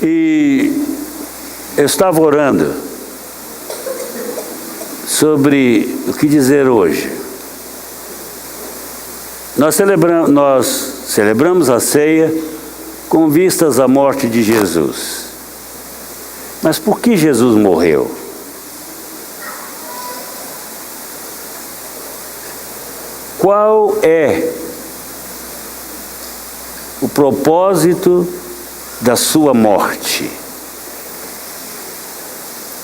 E eu estava orando sobre o que dizer hoje. Nós celebramos a ceia com vistas à morte de Jesus. Mas por que Jesus morreu? Qual é o propósito da sua morte?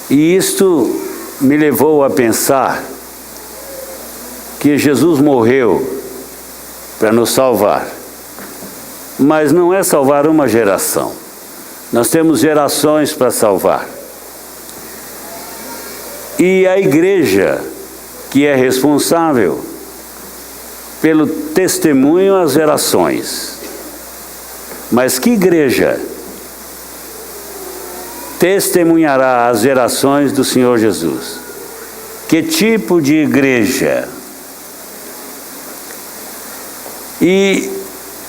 E isto me levou a pensar que Jesus morreu para nos salvar. Mas não é salvar uma geração. Nós temos gerações para salvar. E a igreja, que é responsável pelo testemunho às gerações. Mas que igreja testemunhará às gerações do Senhor Jesus? Que tipo de igreja? E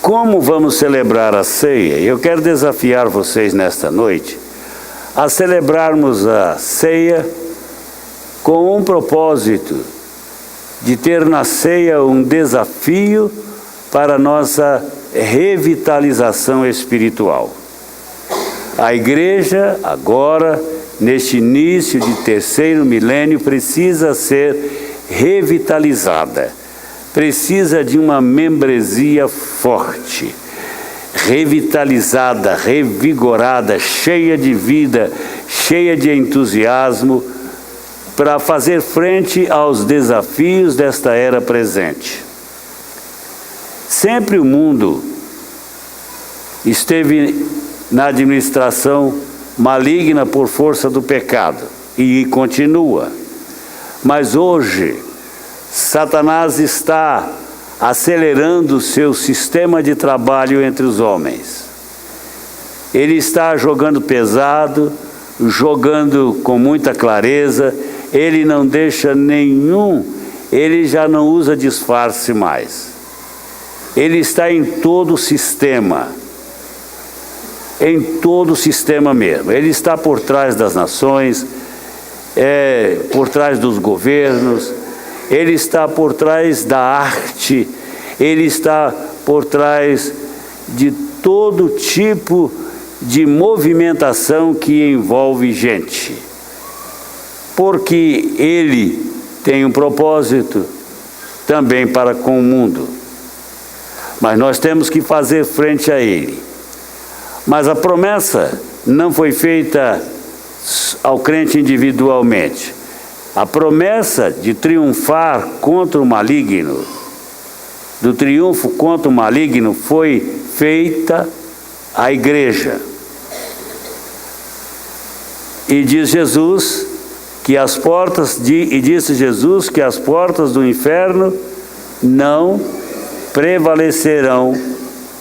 como vamos celebrar a ceia? Eu quero desafiar vocês nesta noite a celebrarmos a ceia com um propósito de ter na ceia um desafio para a nossa revitalização espiritual. A igreja, agora, neste início de terceiro milênio, precisa ser revitalizada. Precisa de uma membresia forte, revitalizada, revigorada, cheia de vida, cheia de entusiasmo, para fazer frente aos desafios desta era presente. Sempre o mundo esteve na administração maligna por força do pecado, e continua. Mas hoje, Satanás está acelerando o seu sistema de trabalho entre os homens. Ele está jogando pesado, jogando com muita clareza, ele não deixa ele já não usa disfarce mais. Ele está em todo o sistema mesmo. Ele está por trás das nações, por trás dos governos, ele está por trás da arte, ele está por trás de todo tipo de movimentação que envolve gente. Porque ele tem um propósito também para com o mundo. Mas nós temos que fazer frente a ele. Mas a promessa não foi feita ao crente individualmente. A promessa de triunfar contra o maligno, do triunfo contra o maligno, foi feita à igreja. E disse Jesus que as portas do inferno não prevalecerão.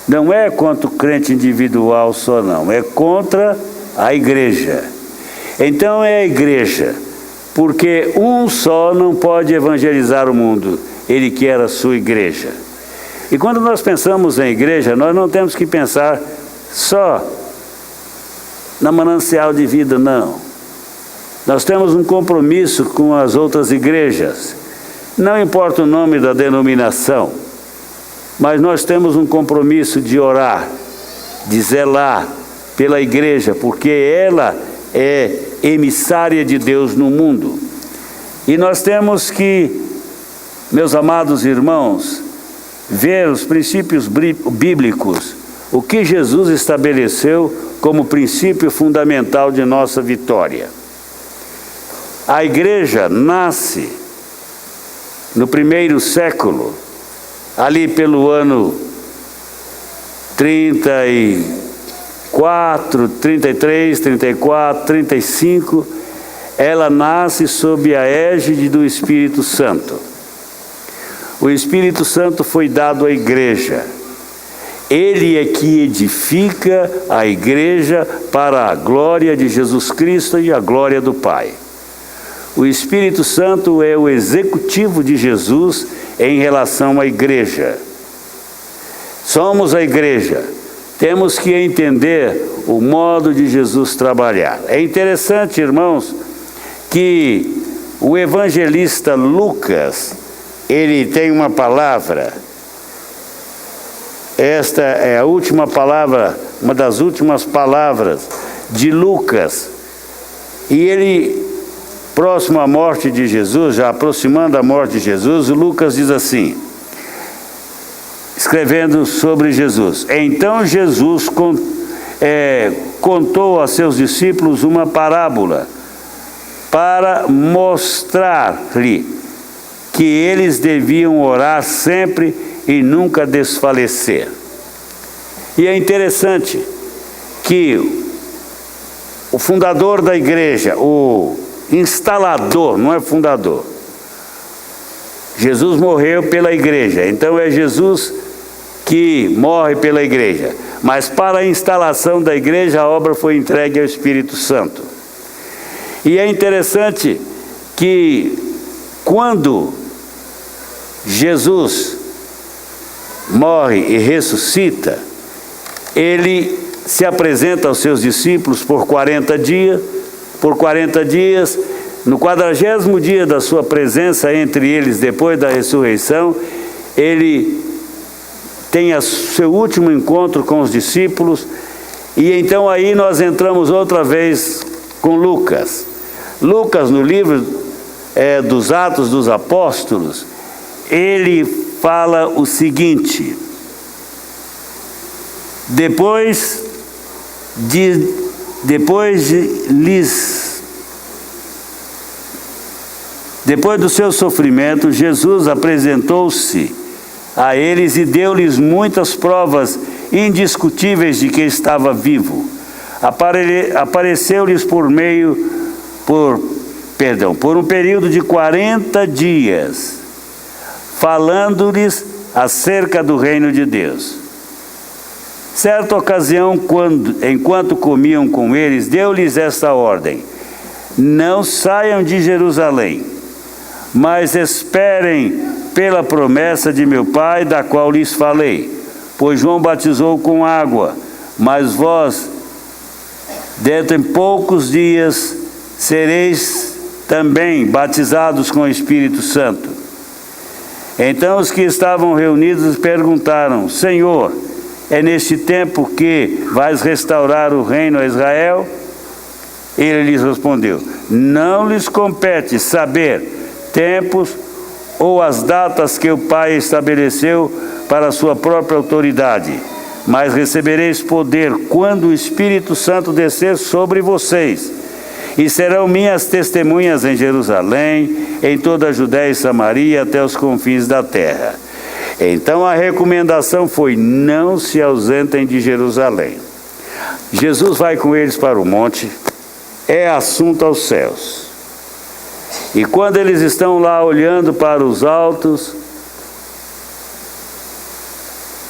Não é contra o crente individual só não, é contra a igreja. Então é a igreja, porque um só não pode evangelizar o mundo, ele quer a sua igreja. E quando nós pensamos em igreja, nós não temos que pensar só na manancial de vida, não. Nós temos um compromisso com as outras igrejas, não importa o nome da denominação, mas nós temos um compromisso de orar, de zelar pela igreja, porque ela é emissária de Deus no mundo. E nós temos que, meus amados irmãos, ver os princípios bíblicos, o que Jesus estabeleceu como princípio fundamental de nossa vitória. A igreja nasce no primeiro século, ali pelo ano 34, 33, 34, 35, ela nasce sob a égide do Espírito Santo. O Espírito Santo foi dado à igreja. Ele é que edifica a igreja para a glória de Jesus Cristo e a glória do Pai. O Espírito Santo é o executivo de Jesus em relação à igreja. Somos a igreja, temos que entender o modo de Jesus trabalhar. É interessante, irmãos, que o evangelista Lucas, ele tem uma palavra, esta é a última palavra, uma das últimas palavras de Lucas, e ele, próximo à morte de Jesus, já aproximando a morte de Jesus, Lucas diz assim, escrevendo sobre Jesus: então Jesus contou a seus discípulos uma parábola para mostrar-lhe que eles deviam orar sempre e nunca desfalecer. E é interessante que o fundador da igreja, o instalador, não é fundador, Jesus morreu pela igreja, então é Jesus que morre pela igreja, mas para a instalação da igreja a obra foi entregue ao Espírito Santo. E é interessante que quando Jesus morre e ressuscita, ele se apresenta aos seus discípulos por 40 dias, no 40º dia da sua presença entre eles, depois da ressurreição, ele tem seu último encontro com os discípulos, e então aí nós entramos outra vez com Lucas. Lucas, no livro dos Atos dos Apóstolos, ele fala o seguinte: depois do seu sofrimento, Jesus apresentou-se a eles e deu-lhes muitas provas indiscutíveis de que estava vivo. Apareceu-lhes por um período de 40 dias, falando-lhes acerca do reino de Deus. Certa ocasião, enquanto comiam com eles, deu-lhes esta ordem: não saiam de Jerusalém, mas esperem pela promessa de meu Pai, da qual lhes falei. Pois João batizou com água, mas vós, dentro de poucos dias, sereis também batizados com o Espírito Santo. Então os que estavam reunidos perguntaram: Senhor, é neste tempo que vais restaurar o reino a Israel? Ele lhes respondeu: não lhes compete saber tempos ou as datas que o Pai estabeleceu para a sua própria autoridade, mas recebereis poder quando o Espírito Santo descer sobre vocês, e serão minhas testemunhas em Jerusalém, em toda a Judéia e Samaria, até os confins da terra. Então a recomendação foi: não se ausentem de Jerusalém. Jesus vai com eles para o monte, é assunto aos céus. E quando eles estão lá olhando para os altos,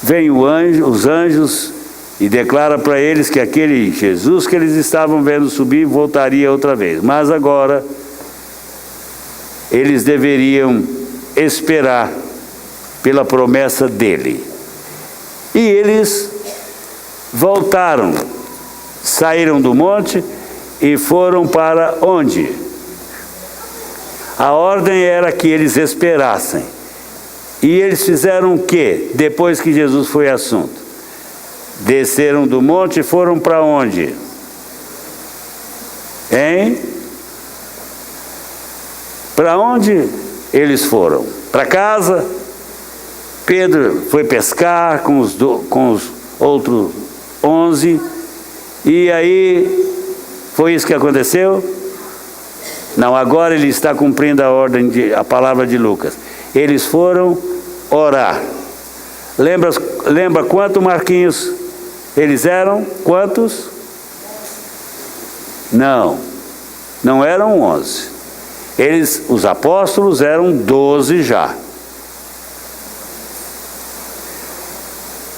vem os anjos e declara para eles que aquele Jesus que eles estavam vendo subir voltaria outra vez. Mas agora eles deveriam esperar pela promessa dele. E eles voltaram, saíram do monte e foram para onde? A ordem era que eles esperassem. E eles fizeram o quê? Depois que Jesus foi assunto. Desceram do monte e foram para onde? Hein? Para onde eles foram? Para casa. Pedro foi pescar com os outros 11. E aí, foi isso que aconteceu? Não, agora ele está cumprindo a palavra de Lucas. Eles foram orar. Lembra quanto, Marquinhos? Eles eram quantos? Não eram 11. Os apóstolos eram 12 já.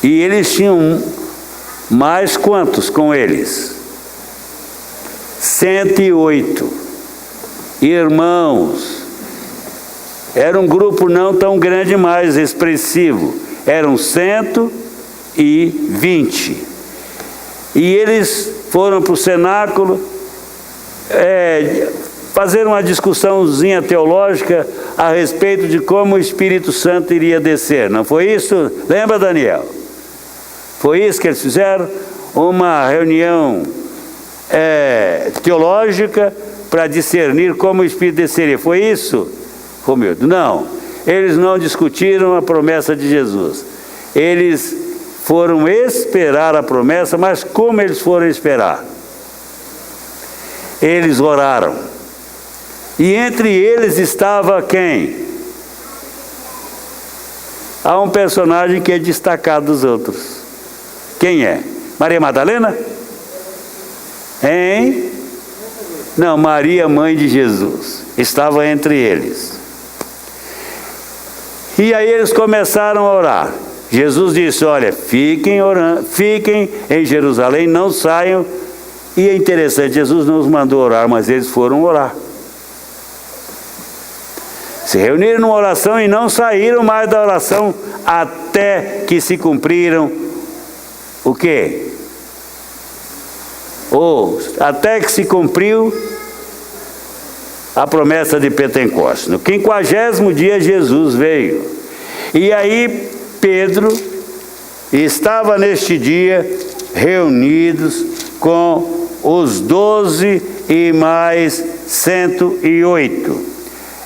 E eles tinham mais quantos com eles? 108. Irmãos, era um grupo não tão grande, mais expressivo. Eram 120. E eles foram para o cenáculo fazer uma discussãozinha teológica a respeito de como o Espírito Santo iria descer. Não foi isso? Lembra, Daniel? Foi isso que eles fizeram? Uma reunião teológica para discernir como o Espírito desceria. Foi isso, Romildo? Não. Eles não discutiram a promessa de Jesus. Eles foram esperar a promessa, mas como eles foram esperar? Eles oraram. E entre eles estava quem? Há um personagem que é destacado dos outros. Quem é? Maria Madalena? Hein? Não, Maria, mãe de Jesus. Estava entre eles. E aí eles começaram a orar. Jesus disse: olha, fiquem orando, fiquem em Jerusalém, não saiam. E é interessante, Jesus não os mandou orar, mas eles foram orar. Se reuniram numa oração e não saíram mais da oração até que se cumpriram o quê? Até que se cumpriu a promessa de Pentecostes. No 50º dia Jesus veio. E aí Pedro estava neste dia reunidos com os 12 e mais 108.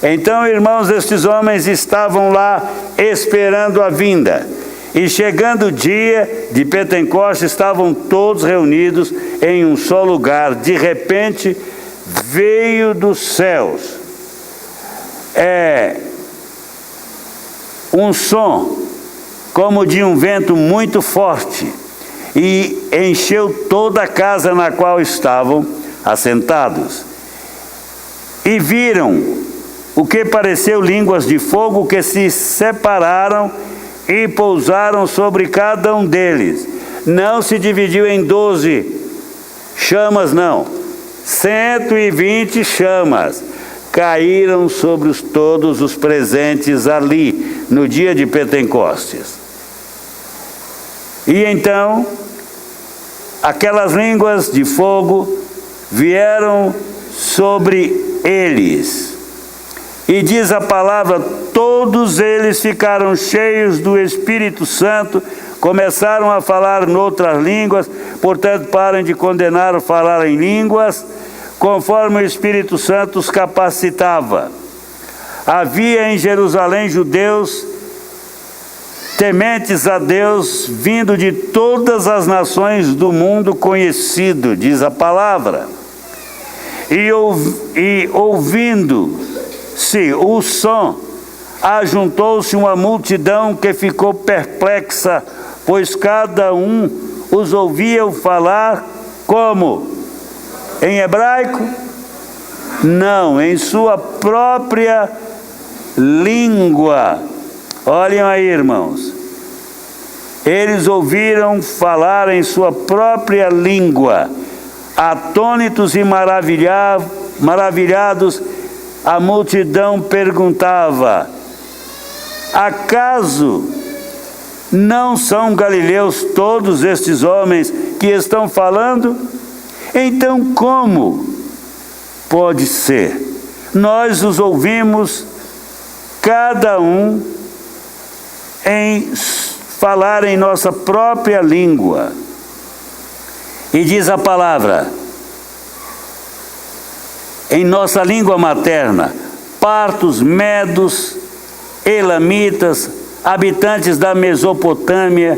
Então, irmãos, estes homens estavam lá esperando a vinda. E chegando o dia de Pentecostes, estavam todos reunidos em um só lugar. De repente, veio dos céus um som como de um vento muito forte, e encheu toda a casa na qual estavam assentados. E viram o que pareceu línguas de fogo que se separaram e pousaram sobre cada um deles. Não se dividiu em 12 chamas, não. 120 chamas caíram sobre todos os presentes ali, no dia de Pentecostes. E então, aquelas línguas de fogo vieram sobre eles. E diz a palavra, todos eles ficaram cheios do Espírito Santo, começaram a falar noutras línguas, portanto parem de condenar o falar em línguas, conforme o Espírito Santo os capacitava. Havia em Jerusalém judeus tementes a Deus, vindo de todas as nações do mundo conhecido, diz a palavra. E ouvindo-se o som, ajuntou-se uma multidão que ficou perplexa, pois cada um os ouvia falar como? Em hebraico? Não, em sua própria língua. Olhem aí, irmãos. Eles ouviram falar em sua própria língua. Atônitos e maravilhados, a multidão perguntava: acaso não são galileus todos estes homens que estão falando? Então como pode ser? Nós os ouvimos, cada um em falar em nossa própria língua. E diz a palavra, em nossa língua materna, partos, medos, elamitas, habitantes da Mesopotâmia,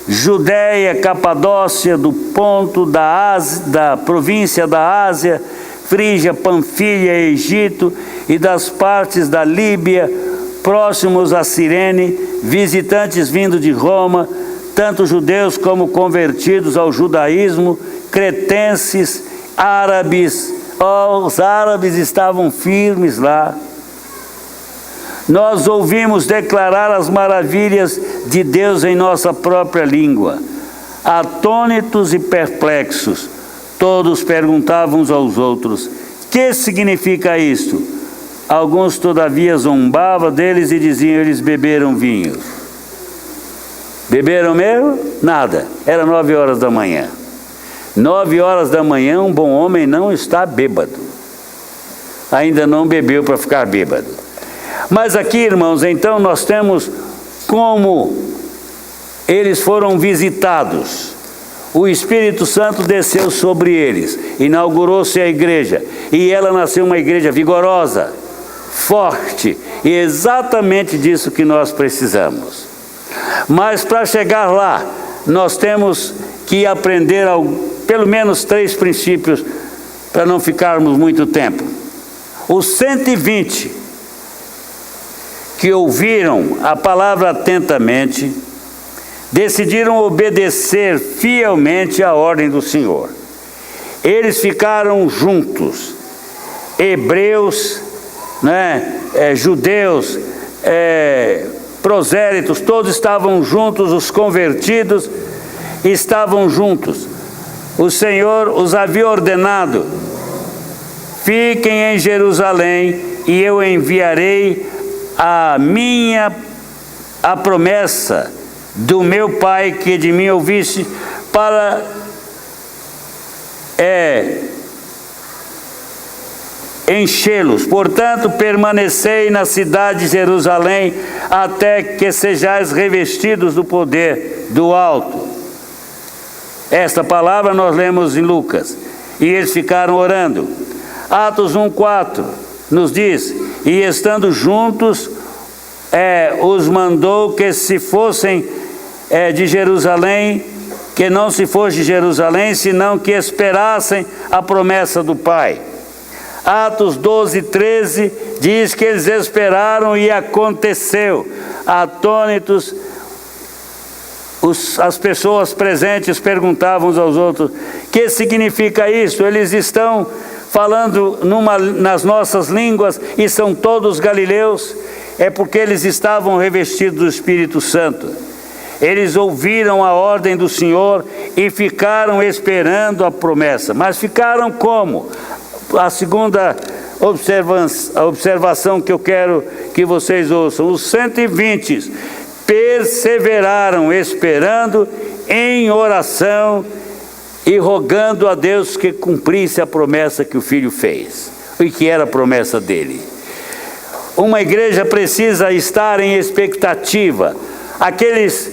Judéia, Capadócia, do Ponto, da província da Ásia, Frígia, Panfilha, Egito e das partes da Líbia, próximos a Cirene, visitantes vindos de Roma, tanto judeus como convertidos ao judaísmo, cretenses, árabes. Os árabes estavam firmes lá. Nós ouvimos declarar as maravilhas de Deus em nossa própria língua. Atônitos e perplexos, todos perguntavam uns aos outros: que significa isto? Alguns, todavia, zombavam deles e diziam: eles beberam vinho. Beberam mesmo? Nada. Era 9 horas da manhã. 9 horas da manhã, um bom homem não está bêbado. Ainda não bebeu para ficar bêbado. Mas aqui, irmãos, então nós temos como eles foram visitados. O Espírito Santo desceu sobre eles, inaugurou-se a igreja, e ela nasceu uma igreja vigorosa, forte, e exatamente disso que nós precisamos. Mas para chegar lá, nós temos que aprender pelo menos 3 princípios, para não ficarmos muito tempo. Os 120 que ouviram a palavra atentamente, decidiram obedecer fielmente à ordem do Senhor. Eles ficaram juntos, hebreus, judeus, prosélitos, todos estavam juntos, os convertidos estavam juntos. O Senhor os havia ordenado: fiquem em Jerusalém e eu enviarei a promessa do meu Pai que de mim ouviste, para enchê-los. Portanto, permanecei na cidade de Jerusalém até que sejais revestidos do poder do alto. Esta palavra nós lemos em Lucas. E eles ficaram orando. Atos 1:4 nos diz: e estando juntos, os mandou que se fossem de Jerusalém, que não se fosse de Jerusalém, senão que esperassem a promessa do Pai. Atos 12:13 diz que eles esperaram e aconteceu. Atônitos, as pessoas presentes perguntavam uns aos outros: que significa isso? Eles estão falando nas nossas línguas e são todos galileus? É porque eles estavam revestidos do Espírito Santo. Eles ouviram a ordem do Senhor e ficaram esperando a promessa. Mas ficaram como? A segunda observação que eu quero que vocês ouçam: os 120 perseveraram esperando em oração e rogando a Deus que cumprisse a promessa que o Filho fez, e que era a promessa dele. Uma igreja precisa estar em expectativa. Aqueles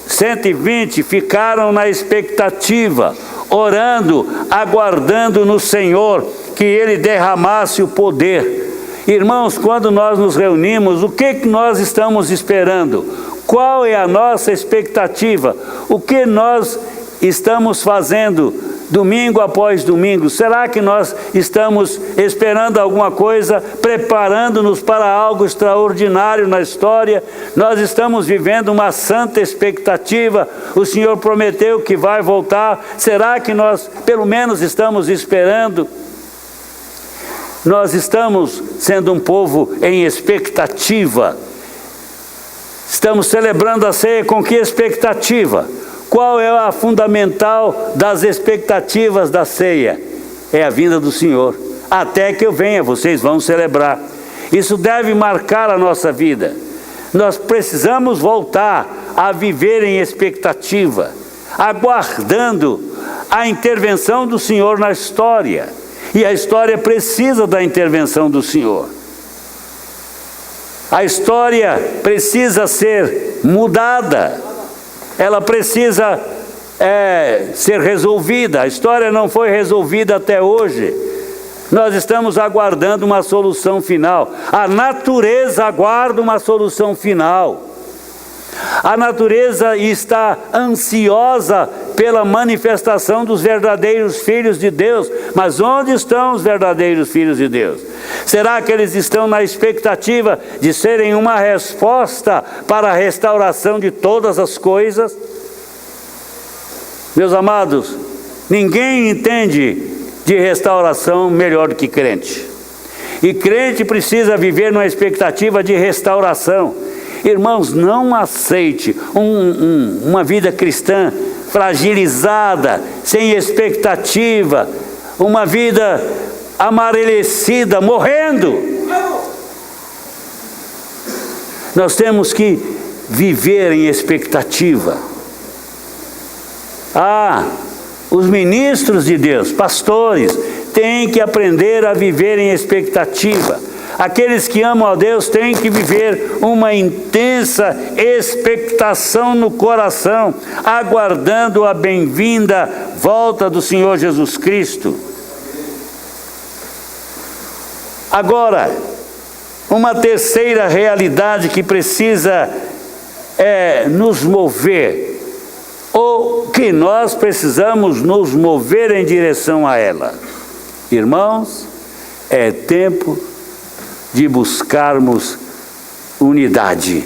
120 ficaram na expectativa, orando, aguardando no Senhor que Ele derramasse o poder. Irmãos, quando nós nos reunimos, o que nós estamos esperando? Qual é a nossa expectativa? O que nós estamos fazendo domingo após domingo? Será que nós estamos esperando alguma coisa, preparando-nos para algo extraordinário na história? Nós estamos vivendo uma santa expectativa. O Senhor prometeu que vai voltar. Será que nós pelo menos estamos esperando? Nós estamos sendo um povo em expectativa. Estamos celebrando a ceia com que expectativa? Qual é a fundamental das expectativas da ceia? É a vinda do Senhor. Até que eu venha, vocês vão celebrar. Isso deve marcar a nossa vida. Nós precisamos voltar a viver em expectativa, aguardando a intervenção do Senhor na história. E a história precisa da intervenção do Senhor. A história precisa ser mudada. Ela precisa ser resolvida. A história não foi resolvida até hoje. Nós estamos aguardando uma solução final. A natureza aguarda uma solução final. A natureza está ansiosa pela manifestação dos verdadeiros filhos de Deus. Mas onde estão os verdadeiros filhos de Deus? Será que eles estão na expectativa de serem uma resposta para a restauração de todas as coisas? Meus amados, ninguém entende de restauração melhor do que crente. E crente precisa viver numa expectativa de restauração. Irmãos, não aceite uma vida cristã fragilizada, sem expectativa, uma vida amarelecida, morrendo. Nós temos que viver em expectativa. Os ministros de Deus, pastores, têm que aprender a viver em expectativa. Aqueles que amam a Deus têm que viver uma intensa expectação no coração, aguardando a bem-vinda volta do Senhor Jesus Cristo. Agora, uma terceira realidade que precisa nos mover, ou que nós precisamos nos mover em direção a ela. Irmãos, é tempo de buscarmos unidade,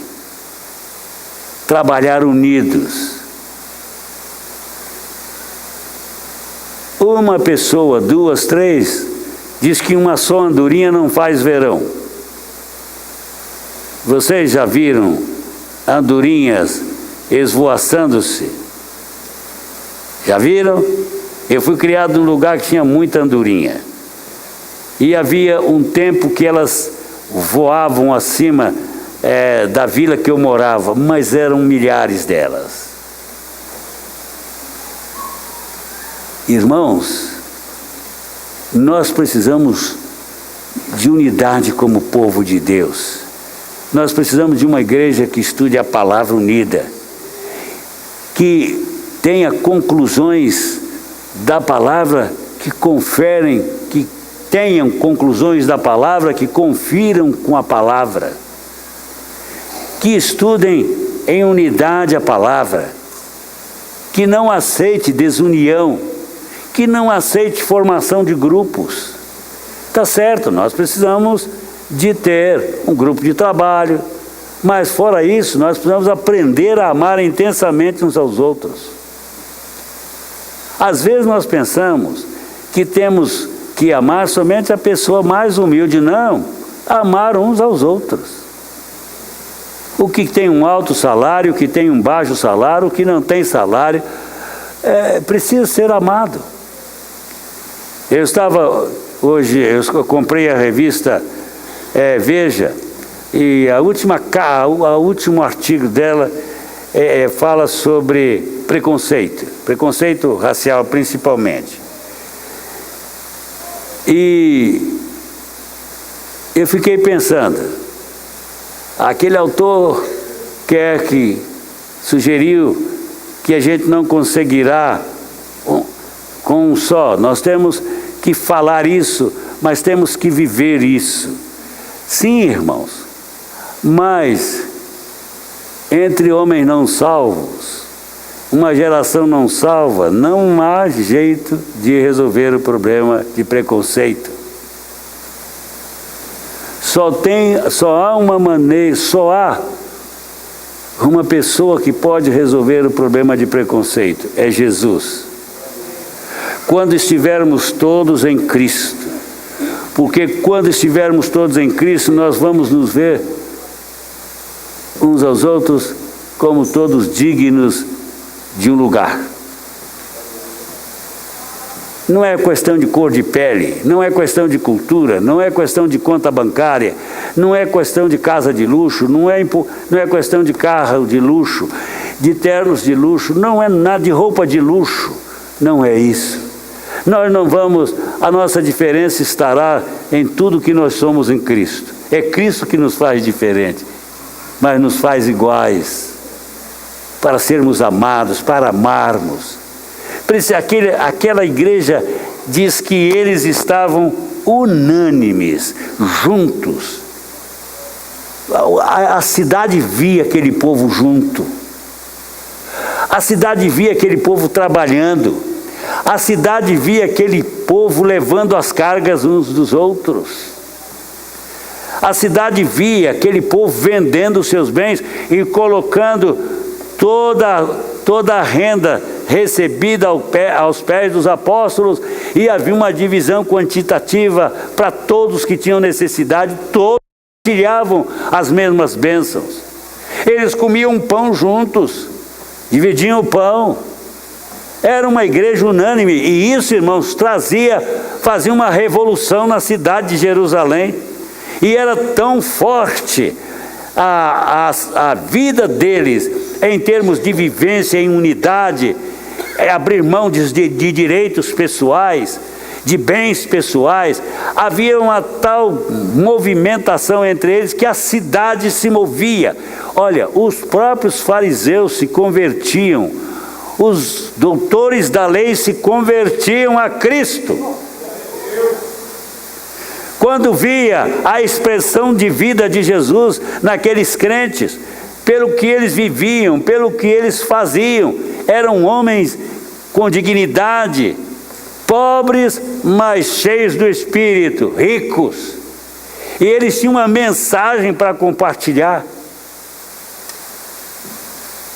trabalhar unidos. Uma pessoa, duas, três, diz que uma só andorinha não faz verão. Vocês já viram andorinhas esvoaçando-se? Já viram? Eu fui criado num lugar que tinha muita andorinha. E havia um tempo que elas voavam acima da vila que eu morava, mas eram milhares delas. Irmãos, nós precisamos de unidade como povo de Deus. Nós precisamos de uma igreja que estude a palavra unida, que tenha conclusões da palavra que conferem, que tenham conclusões da palavra que confiram com a palavra, que estudem em unidade a palavra, que não aceite desunião, que não aceite formação de grupos. Tá certo, nós precisamos de ter um grupo de trabalho, mas fora isso, nós precisamos aprender a amar intensamente uns aos outros. Às vezes nós pensamos que temos que amar somente a pessoa mais humilde. Não, amar uns aos outros. O que tem um alto salário, o que tem um baixo salário, o que não tem salário, precisa ser amado. Hoje eu comprei a revista Veja, e o último artigo dela fala sobre preconceito racial principalmente. E eu fiquei pensando, aquele autor sugeriu que a gente não conseguirá com um só. Nós temos que falar isso, mas temos que viver isso. Sim, irmãos, mas entre homens não salvos, uma geração não salva, não há jeito de resolver o problema de preconceito. Só há uma pessoa que pode resolver o problema de preconceito, é Jesus. Quando estivermos todos em Cristo, porque quando estivermos todos em Cristo, nós vamos nos ver uns aos outros como todos dignos de um lugar. Não é questão de cor de pele, não é questão de cultura, não é questão de conta bancária, não é questão de casa de luxo, não é questão de carro de luxo, de ternos de luxo, não é nada de roupa de luxo, não é isso. Nós não vamos, a nossa diferença estará em tudo que nós somos em Cristo. É Cristo que nos faz diferente, mas nos faz iguais, para sermos amados, para amarmos. Por isso, aquela igreja diz que eles estavam unânimes, juntos. A cidade via aquele povo junto. A cidade via aquele povo trabalhando. A cidade via aquele povo levando as cargas uns dos outros. A cidade via aquele povo vendendo os seus bens e colocando toda a renda recebida aos pés dos apóstolos, e havia uma divisão quantitativa para todos que tinham necessidade, todos partilhavam as mesmas bênçãos. Eles comiam pão juntos, dividiam o pão. Era uma igreja unânime, e isso, irmãos, fazia uma revolução na cidade de Jerusalém. E era tão forte a vida deles, em termos de vivência em unidade, abrir mão de direitos pessoais, de bens pessoais. Havia uma tal movimentação entre eles que a cidade se movia. Olha, os próprios fariseus se convertiam, os doutores da lei se convertiam a Cristo. Quando via a expressão de vida de Jesus naqueles crentes, pelo que eles viviam, pelo que eles faziam, eram homens com dignidade, pobres, mas cheios do Espírito, ricos. E eles tinham uma mensagem para compartilhar.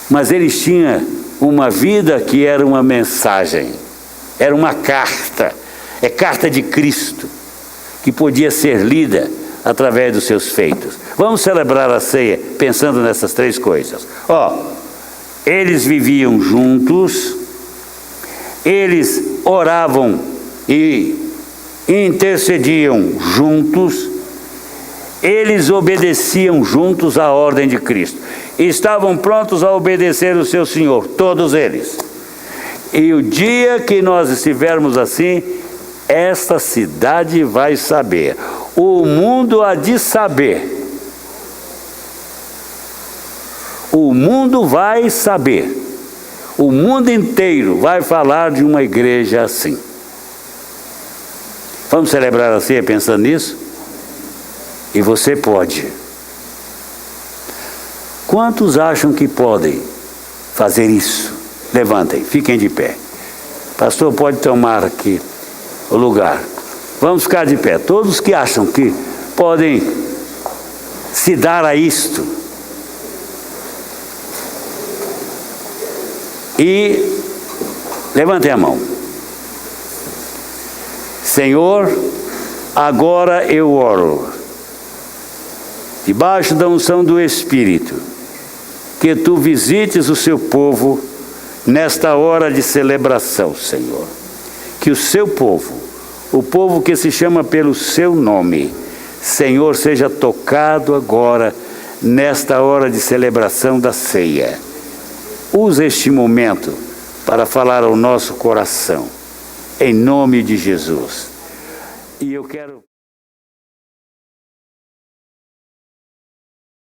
Mas eles tinham uma vida que era uma mensagem, era uma carta, é carta de Cristo, que podia ser lida através dos seus feitos. Vamos celebrar a ceia pensando nessas três coisas. Eles viviam juntos, eles oravam e intercediam juntos, eles obedeciam juntos à ordem de Cristo. Estavam prontos a obedecer o seu Senhor, todos eles. E o dia que nós estivermos assim, esta cidade vai saber, o mundo há de saber, o mundo vai saber, o mundo inteiro vai falar de uma igreja assim. Vamos celebrar a ceia pensando nisso? E você pode. Quantos acham que podem fazer isso? Levantem, fiquem de pé. Pastor, pode tomar aqui o lugar. Vamos ficar de pé. Todos que acham que podem se dar a isto. E levantem a mão. Senhor, agora eu oro, debaixo da unção do Espírito, que tu visites o seu povo nesta hora de celebração, Senhor. Que o seu povo, o povo que se chama pelo seu nome, Senhor, seja tocado agora nesta hora de celebração da ceia. Use este momento para falar ao nosso coração, em nome de Jesus. E eu quero...